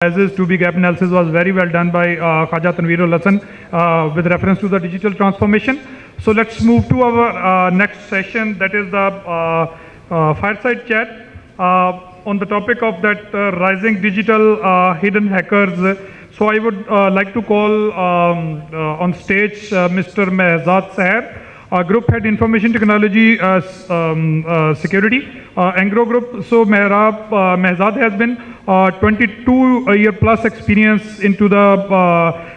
As two big gap analysis was very well done by Khaja Tanveer Hassan with reference to the digital transformation. So let's move to our next session, that is the fireside chat on the topic of that rising digital hidden hackers. So I would like to call on stage Mr. Mehzad Sahar, Group Head Information Technology Security, Engro Group. So Mehzad has been 22-year plus experience into the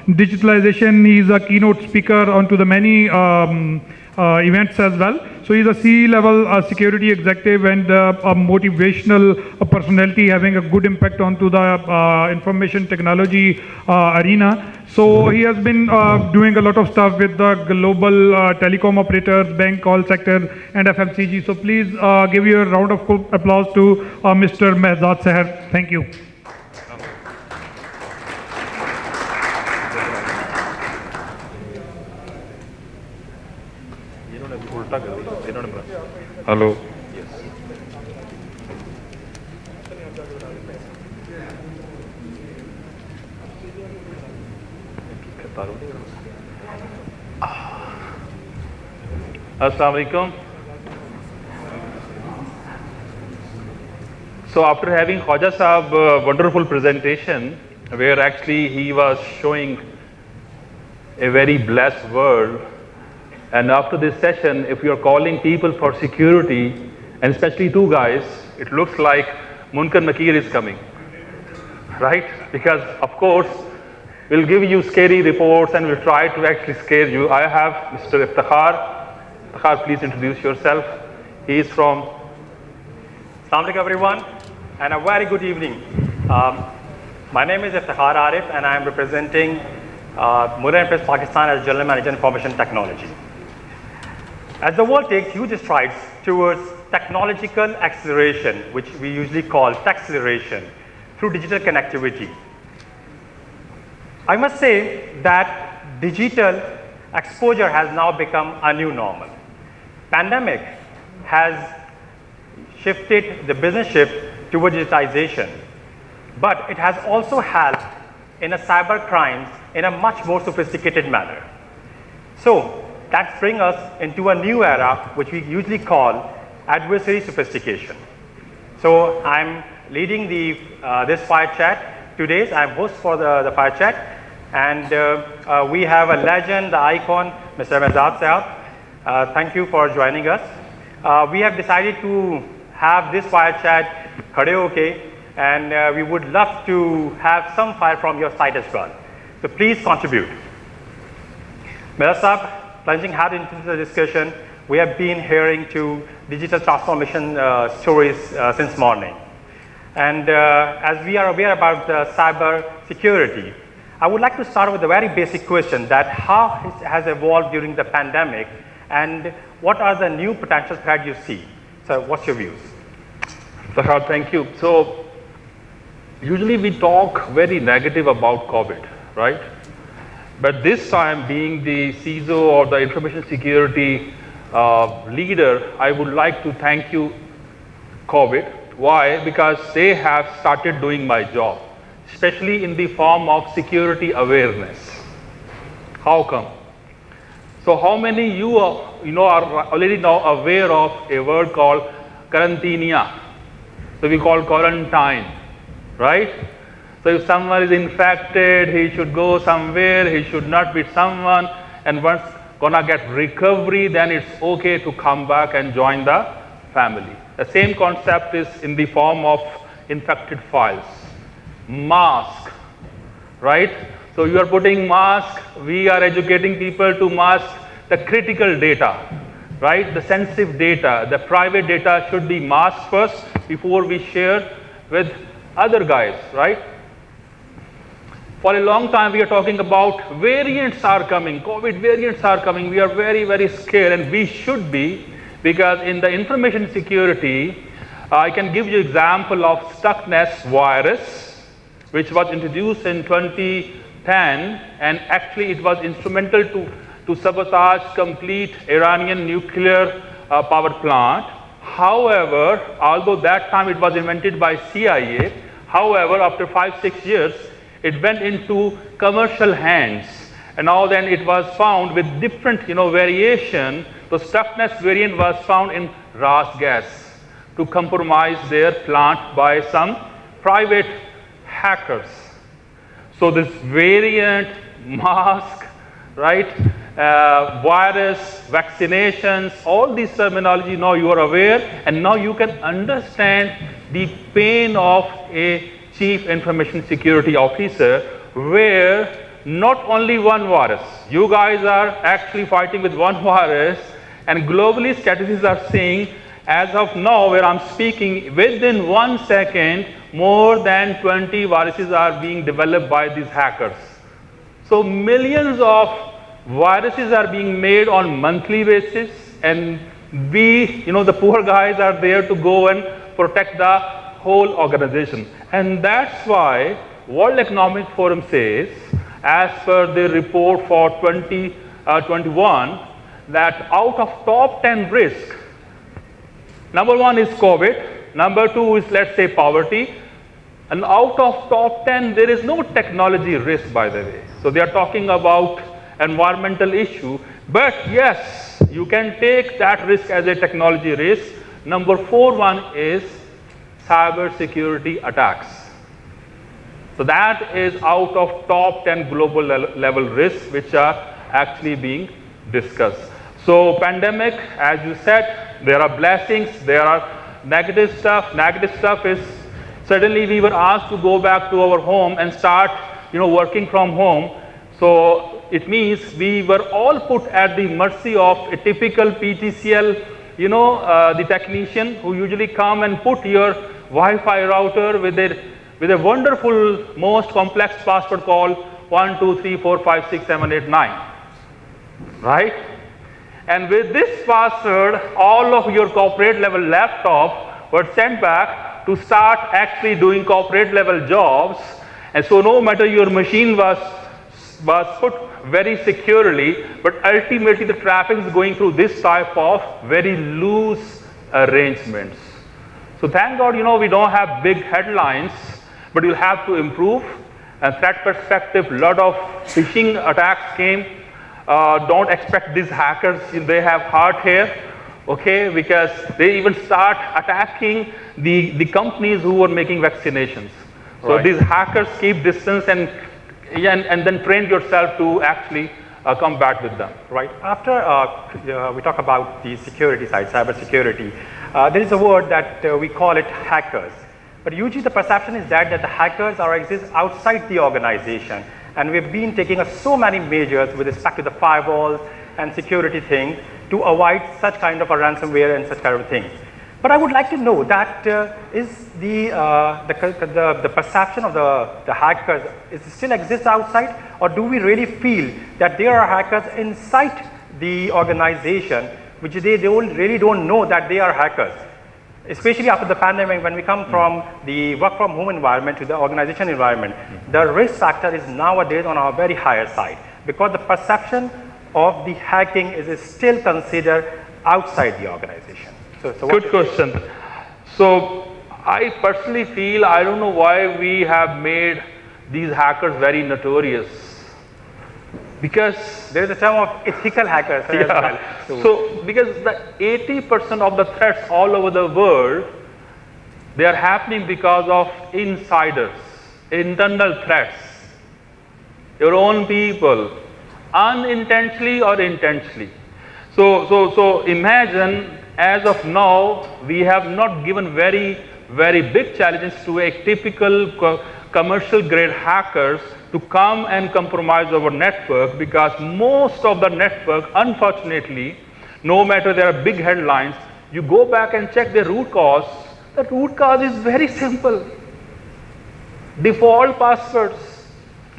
digitalization. He is a keynote speaker onto the many events as well. So he's a C-level security executive and a motivational personality having a good impact onto the information technology arena. So he has been doing a lot of stuff with the global telecom operators, bank, call sector, and FMCG. So please give you a round of applause to Mr. Mehzad Sahar. Thank you. Hello. Assalamu alaikum. So after having Khaja Sahab wonderful presentation, where actually he was showing a very blessed world, and after this session, if you are calling people for security, and especially two guys, it looks like Munkar Nakir is coming, right? Because of course, we'll give you scary reports and we'll try to actually scare you. I have Mr. Iftikhar. Iftikhar, please introduce yourself. He is from... Assalamu alaikum everyone, and a very good evening. My name is Iftikhar Arif, and I am representing Muller Phipps Pakistan as General Manager Information Technology. As the world takes huge strides towards technological acceleration, which we usually call techceleration, through digital connectivity, I must say that digital exposure has now become a new normal. Pandemic has shifted the business shift towards digitization, but it has also helped in a cyber crimes in a much more sophisticated manner. So that brings us into a new era, which we usually call adversary sophistication. So I'm leading the this fire chat today. I'm host for the fire chat, and we have a legend, the icon, Mr. Mehzad Sahar. Thank you for joining us. We have decided to have this fire chat karaoke, and we would love to have some fire from your side as well. So please contribute. Mehzad, plunging hard into the discussion, we have been hearing to digital transformation stories since morning. And as we are aware about cyber security, I would like to start with a very basic question, that how it has evolved during the pandemic and what are the new potential threats you see? So what's your views? Sahar, thank you. So usually we talk very negative about COVID, right? But this time, being the CISO or the information security leader, I would like to thank you, COVID. Why? Because they have started doing my job, especially in the form of security awareness. How come? So how many you are already now aware of a word called quarantinia? So we call quarantine, right? So if someone is infected, he should go somewhere, he should not be someone, and once gonna get recovery, then it's okay to come back and join the family. The same concept is in the form of infected files. Mask, right? So you are putting mask, we are educating people to mask the critical data, right? The sensitive data, the private data should be masked first before we share with other guys, right? For a long time, we are talking about variants are coming, COVID variants are coming. We are very, very scared, and we should be, because in the information security, I can give you example of stuckness virus, which was introduced in 2010, and actually it was instrumental to sabotage complete Iranian nuclear power plant. However, although that time it was invented by CIA, However, after 5-6 years, it went into commercial hands. And now then it was found with different variation. The toughness variant was found in RAS gas to compromise their plant by some private hackers. So this variant, mask, right, virus, vaccinations, all these terminology now you are aware, and now you can understand the pain of a chief information security officer, where not only one virus, you guys are actually fighting with one virus, and globally statistics are saying as of now where I'm speaking, within 1 second more than 20 viruses are being developed by these hackers. So millions of viruses are being made on monthly basis, and we, the poor guys are there to go and protect the whole organization. And that's why World Economic Forum says, as per the report for 2021, that out of top 10 risks, number 1 is COVID, number 2 is, let's say, poverty, and out of top 10 there is no technology risk, by the way. So they are talking about environmental issue, but yes, you can take that risk as a technology risk. Number 4 one is cyber security attacks. So that is out of top 10 global level risks which are actually being discussed. So pandemic, as you said, there are blessings, there are negative stuff. Negative stuff is suddenly we were asked to go back to our home and start working from home. So it means we were all put at the mercy of a typical PTCL, the technician who usually come and put your Wi-Fi router with a wonderful, most complex password called 1, 2, 3, 4, 5, 6, 7, 8, 9, right? And with this password, all of your corporate level laptop were sent back to start actually doing corporate level jobs. And so no matter your machine was put very securely, but ultimately the traffic is going through this type of very loose arrangements. So thank God, we don't have big headlines, but you'll have to improve. And threat perspective, a lot of phishing attacks came. Don't expect these hackers, they have hard hair, okay, because they even start attacking the companies who are making vaccinations. So these hackers keep distance and then train yourself to actually combat with them. Right. After we talk about the security side, cyber security, there is a word that we call it hackers. But usually the perception is that the hackers exist outside the organization. And we've been taking so many measures with respect to the firewalls and security things to avoid such kind of a ransomware and such kind of things. But I would like to know that is the perception of the hackers still exists outside, or do we really feel that there are hackers inside the organization which they really don't know that they are hackers? Especially after the pandemic, when we come from the work from home environment to the organization environment, the risk factor is nowadays on our very higher side, because the perception of the hacking is still considered outside the organization. So good question. So I personally feel, I don't know why we have made these hackers very notorious, because there is a term of ethical hackers as well. So because the 80% of the threats all over the world, they are happening because of insiders, internal threats, your own people, unintentionally or intentionally. So imagine, as of now, we have not given very big challenges to a typical commercial grade hackers to come and compromise our network, because most of the network, unfortunately, no matter there are big headlines, you go back and check the root cause. The root cause is very simple. Default passwords,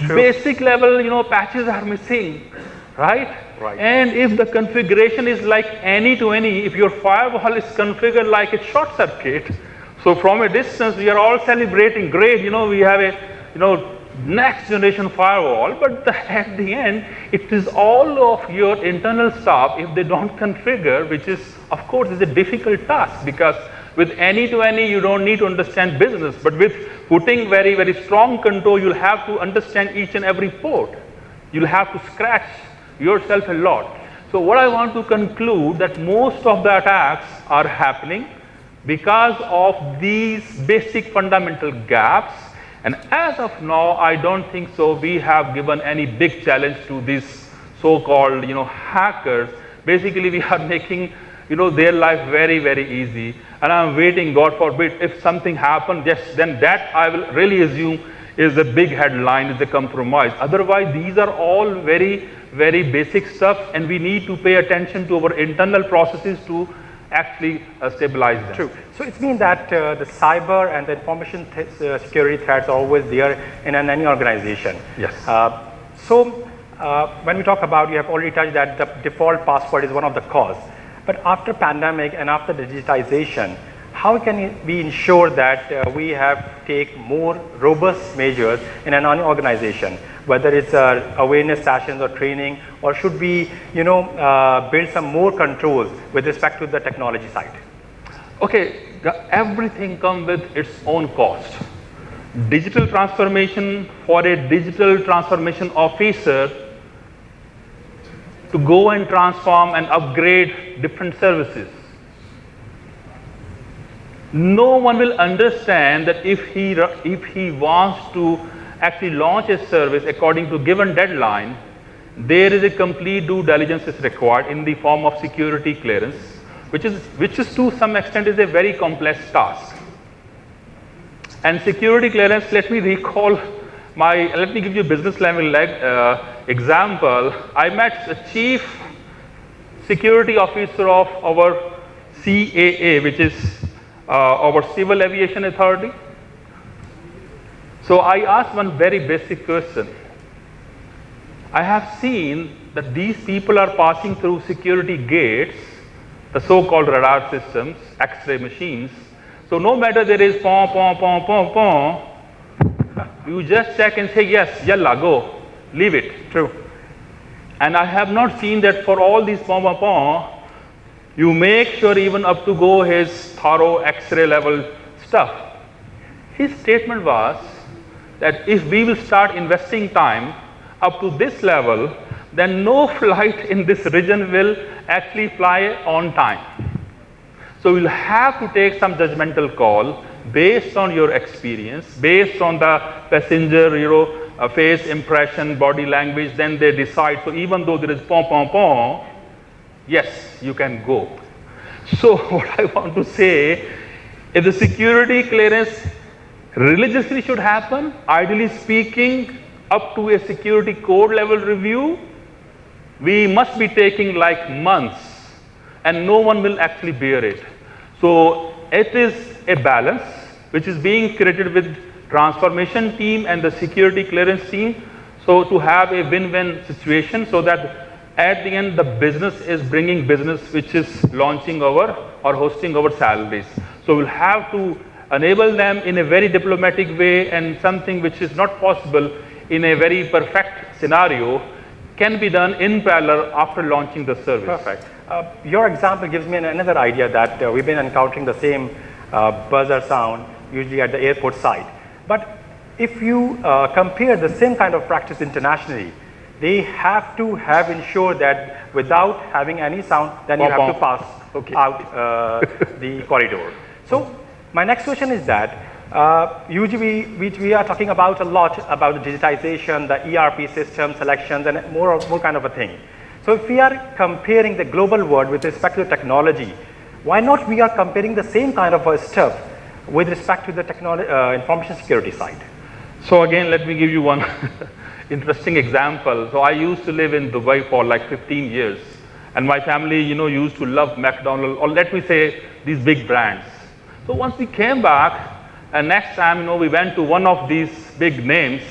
basic level, patches are missing, right? Right. And if the configuration is like any to any, if your firewall is configured like a short circuit, so from a distance we are all celebrating, great, we have a, next generation firewall, but at the end, it is all of your internal stuff if they don't configure, which is, of course, is a difficult task, because with any to any, you don't need to understand business, but with putting very, very strong control, you'll have to understand each and every port. You'll have to scratch yourself a lot. So what I want to conclude that most of the attacks are happening because of these basic fundamental gaps. And as of now, I don't think so we have given any big challenge to these so-called, hackers. Basically, we are making, their life very, very easy. And I'm waiting, God forbid, if something happens, yes, then that I will really assume is a big headline, is a compromise. Otherwise, these are all very, very basic stuff, and we need to pay attention to our internal processes to actually stabilize them. True. So it means that the cyber and the information security threats are always there in any organization. Yes. When we talk about, you have already touched that the default password is one of the cause. But after pandemic and after digitization, how can we ensure that we have take more robust measures in an organization, whether it's awareness sessions or training, or should we, build some more controls with respect to the technology side? Okay, everything comes with its own cost. Digital transformation for a digital transformation officer to go and transform and upgrade different services. No one will understand that if he wants to actually launch a service according to given deadline, there is a complete due diligence is required in the form of security clearance, which is to some extent is a very complex task. And security clearance, let me give you a business level example. I met the chief security officer of our CAA, which is our Civil Aviation Authority. So I asked one very basic question. I have seen that these people are passing through security gates, the so-called radar systems, X-ray machines. So no matter there is pom, pom, pom, pom, pom, you just check and say, yes, yalla, go, leave it. True. And I have not seen that for all these pom, pom, pom, you make sure even up to go his thorough X-ray level stuff. His statement was that if we will start investing time up to this level, then no flight in this region will actually fly on time. So we'll have to take some judgmental call based on your experience, based on the passenger, face impression, body language, then they decide. So even though there is pom, pom, pom, yes, you can go. So what I want to say, if the security clearance religiously should happen, ideally speaking, up to a security code level review, we must be taking like months, and no one will actually bear it. So it is a balance which is being created with transformation team and the security clearance team, so to have a win-win situation, so that at the end the business is bringing business which is launching or hosting our salaries. So we'll have to enable them in a very diplomatic way, and something which is not possible in a very perfect scenario can be done in parallel after launching the service. Perfect. Your example gives me another idea that we've been encountering the same buzzer sound usually at the airport side. But if you compare the same kind of practice internationally, they have to have ensured that without having any sound, then you have to pass out the corridor. So my next question is that usually we are talking about a lot about the digitization, the ERP system selections, and more kind of a thing. So if we are comparing the global world with respect to technology, why not we are comparing the same kind of stuff with respect to the information security side? So again, let me give you one interesting example. So I used to live in Dubai for like 15 years, and my family, used to love McDonald's, or let me say these big brands. So once we came back, and next time, we went to one of these big names,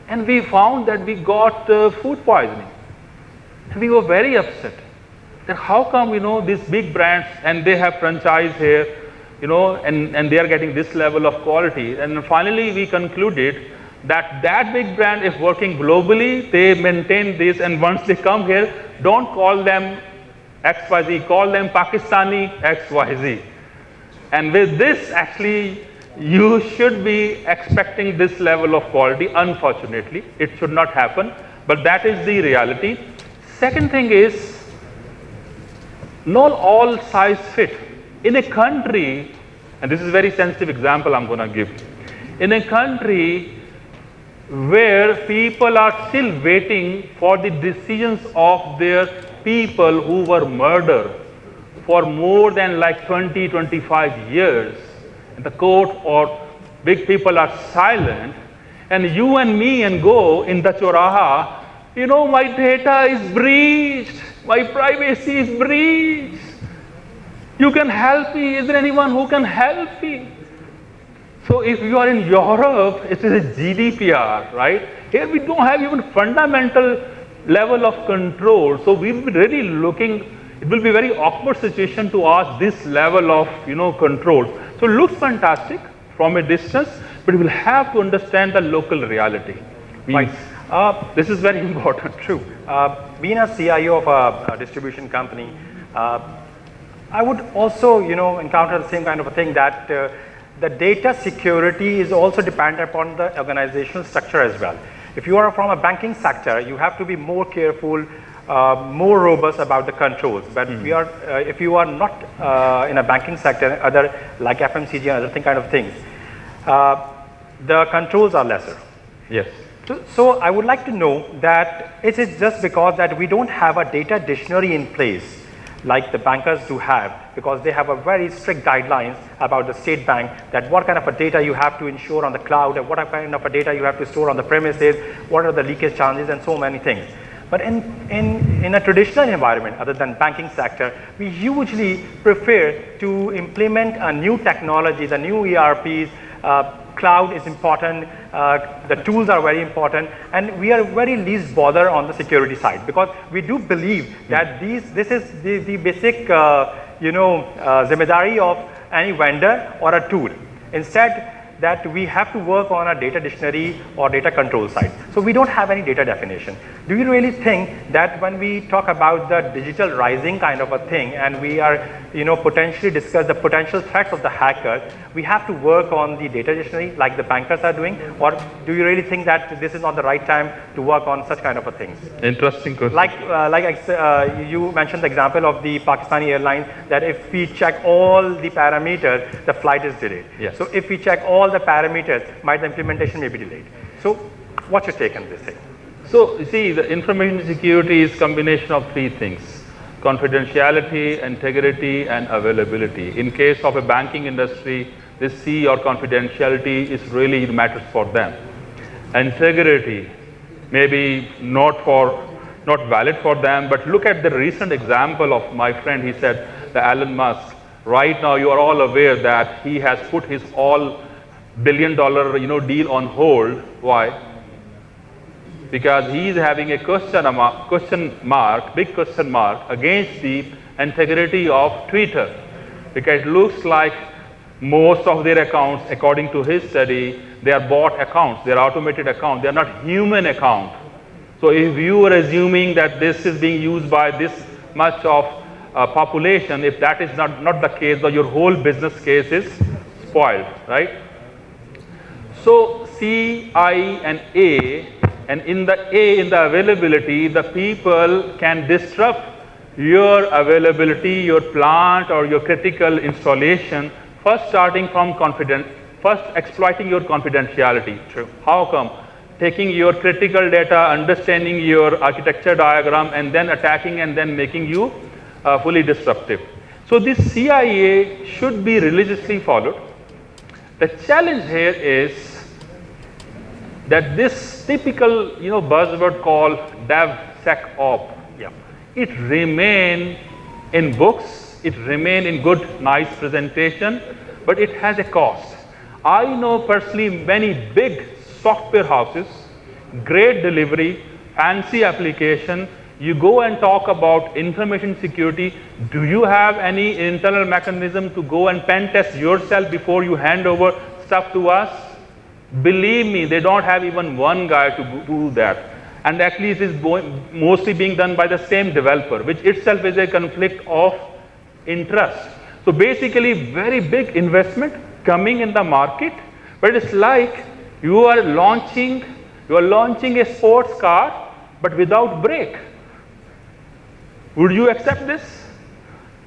and we found that we got food poisoning. And we were very upset. That how come, these big brands, and they have franchise here, and they are getting this level of quality. And finally, we concluded that big brand is working globally, they maintain this, and once they come here, don't call them XYZ, call them Pakistani XYZ. And with this, actually, you should be expecting this level of quality. Unfortunately, it should not happen, but that is the reality. Second thing is, not all size fit. In a country, and this is a very sensitive example I'm going to give, in a country where people are still waiting for the decisions of their people who were murdered for more than like 20, 25 years, and the court or big people are silent, and you and me and go in the choraha, you know, my data is breached, my privacy is breached, you can help me, is there anyone who can help me? So if you are in Europe, it is a GDPR, right? Here we don't have even fundamental level of control. So we'll be really looking, it will be a very awkward situation to ask this level of, control. So it looks fantastic from a distance, but we will have to understand the local reality. Right. This is very important. True. Being a CIO of a distribution company, I would also, encounter the same kind of a thing that the data security is also dependent upon the organizational structure as well. If you are from a banking sector, you have to be more careful, more robust about the controls. But if you are not in a banking sector, other like FMCG and other kind of things, the controls are lesser. Yes. So I would like to know that is it just because that we don't have a data dictionary in place like the bankers do have, because they have a very strict guidelines about the state bank, that what kind of a data you have to ensure on the cloud, and what kind of a data you have to store on the premises, what are the leakage chances, and so many things. But in a traditional environment, other than banking sector, we usually prefer to implement a new technology, the new ERPs. Cloud is important, the tools are very important, and we are very least bothered on the security side, because we do believe that this is the basic zimmedari of any vendor or a tool. Instead, that we have to work on a data dictionary or data control side. So we don't have any data definition. Do you really think that when we talk about the digital rising kind of a thing, and we are potentially discuss the potential threats of the hacker, we have to work on the data dictionary like the bankers are doing? Or do you really think that this is not the right time to work on such kind of a things? Interesting question. Like you mentioned the example of the Pakistani airline, that if we check all the parameters, the flight is delayed. Yes. So if we check all the parameters, might the implementation may be delayed. So what's your take on this thing? So you see, the information security is combination of three things: confidentiality, integrity, and availability. In case of a banking industry, this C or confidentiality is really matters for them. Integrity maybe not valid for them, but look at the recent example of my friend. He said the Elon Musk. Right now, you are all aware that he has put his all billion-dollar deal on hold. Why? Because he is having a big question mark against the integrity of Twitter, because it looks like most of their accounts, according to his study, they are bot accounts, they are automated accounts, they are not human accounts. So if you are assuming that this is being used by this much of population, if that is not the case, then your whole business case is spoiled, right? So C, I, and A, and in the availability, the people can disrupt your availability, your plant or your critical installation, first exploiting your confidentiality. True. How come? Taking your critical data, understanding your architecture diagram, and then attacking and then making you fully disruptive. So this CIA should be religiously followed. The challenge here is that this typical buzzword called DevSecOps, it remain in books, it remain in good, nice presentation, but it has a cost. I know personally many big software houses, great delivery, fancy application. You go and talk about information security. Do you have any internal mechanism to go and pen test yourself before you hand over stuff to us? Believe me, they don't have even one guy to do that. And actually it is mostly being done by the same developer, which itself is a conflict of interest. So basically very big investment coming in the market, but it's like you are launching a sports car, but without brake. Would you accept this?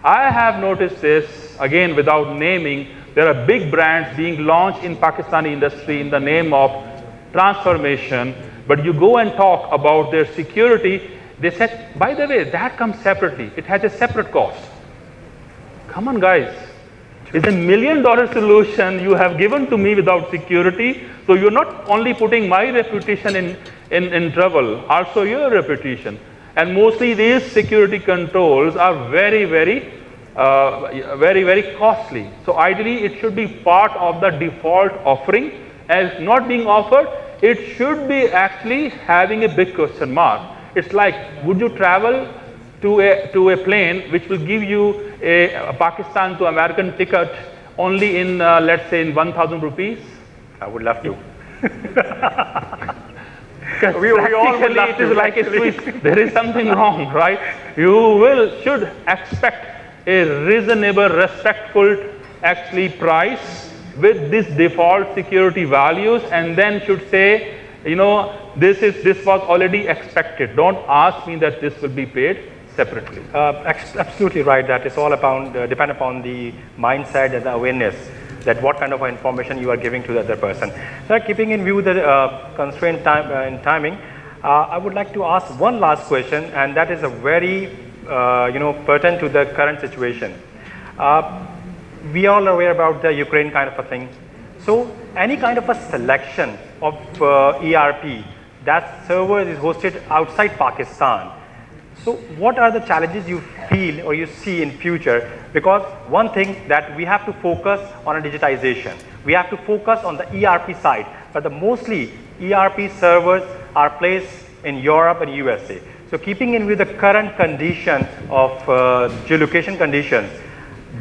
I have noticed this, again, without naming. There are big brands being launched in Pakistani industry in the name of transformation, but you go and talk about their security, they said, by the way, that comes separately. It has a separate cost. Come on, guys. It's $1 million solution you have given to me without security, so you're not only putting my reputation in trouble, also your reputation. And mostly these security controls are very, very costly. So ideally, it should be part of the default offering. As not being offered, it should be actually having a big question mark. It's like, would you travel to a plane which will give you a Pakistan to American ticket only in, let's say, in 1,000 rupees? I would love to. We all will love to. It is like a Swiss. There is something wrong, right? You should expect a reasonable, respectful, actually price with this default security values, and then should say, you know, this was already expected. Don't ask me that this will be paid separately. Absolutely right. That is all about depend upon the mindset and the awareness that what kind of information you are giving to the other person. So, keeping in view the constraint time in timing, I would like to ask one last question, and that is a very pertinent to the current situation. We all are aware about the Ukraine kind of a thing. So, any kind of a selection of ERP that server is hosted outside Pakistan. So, what are the challenges you feel or you see in future? Because one thing that we have to focus on a digitization. We have to focus on the ERP side, but the mostly ERP servers are placed in Europe and USA. So, keeping in with the current condition of geolocation conditions,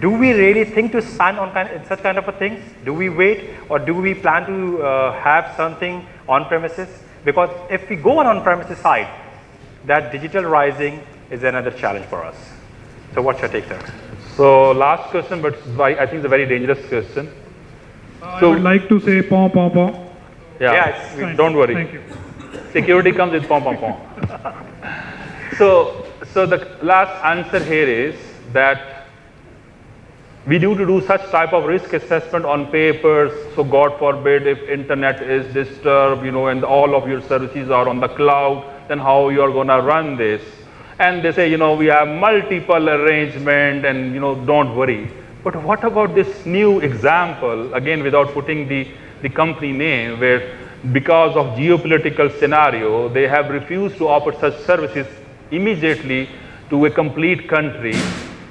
do we really think to expand on such kind of a things? Do we wait, or do we plan to have something on premises? Because if we go on premises side, that digital rising is another challenge for us. So what's your take, sir? So last question, but I think it's a very dangerous question. I would like to say pom pom pom. Yeah, don't worry. Thank you. Security comes with pom pom pom. So the last answer here is that we need to do such type of risk assessment on papers. So God forbid if internet is disturbed, and all of your services are on the cloud, then how you are going to run this? And they say, we have multiple arrangement, and don't worry. But what about this new example, again without putting the company name, where because of geopolitical scenario, they have refused to offer such services immediately to a complete country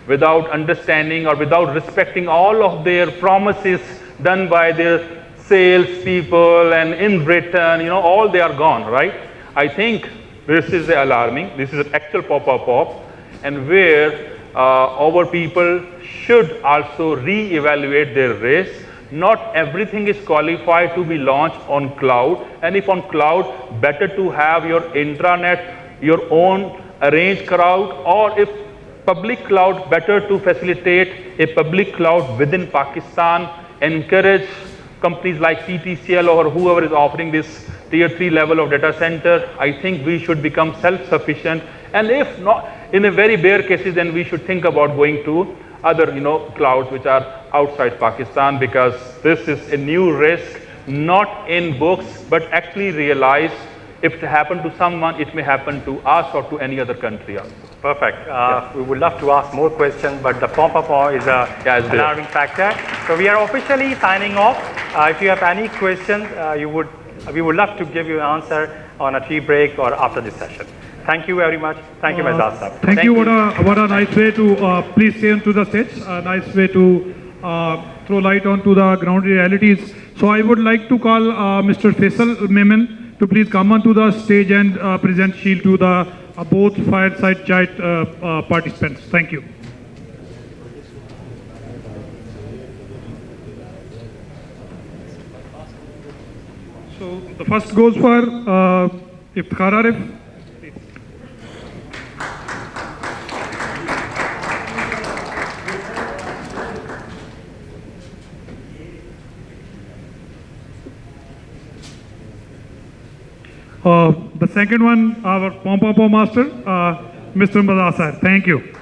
without understanding or without respecting all of their promises done by their sales people, and in Britain, all they are gone, right? I think this is alarming. This is an actual pop, and where our people should also re-evaluate their risk. Not everything is qualified to be launched on cloud, and if on cloud, better to have your intranet, your own arranged cloud, or if public cloud, better to facilitate a public cloud within Pakistan, encourage companies like PTCL or whoever is offering this tier 3 level of data center. I think we should become self-sufficient, and if not, in a very bare cases, then we should think about going to other clouds which are outside Pakistan, because this is a new risk, not in books, but actually realized. If it happened to someone, it may happen to us or to any other country also. Perfect. We would love to ask more questions, but the pom is an alarming factor. So we are officially signing off. If you have any questions, we would love to give you an answer on a tea break or after this session. Thank you very much. Thank you, Mehzad Sahar. Thank you. What a nice way to please stay onto the stage. A nice way to throw light onto the ground realities. So I would like to call Mr. Faisal Memon to please come onto the stage and present shield to the both Fireside Chat participants. Thank you. So the first goes for Iftikhar Arif. The second one, our Pom Master, Mr. Mehzad Sahar. Thank you.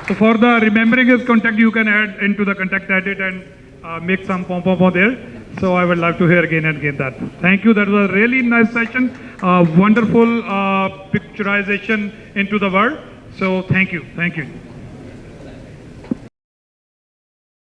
So for the remembering his contact, you can add into the contact edit and make some Pom there. So I would love to hear again and again that. Thank you. That was a really nice session. Wonderful picturization into the world. So thank you. Thank you.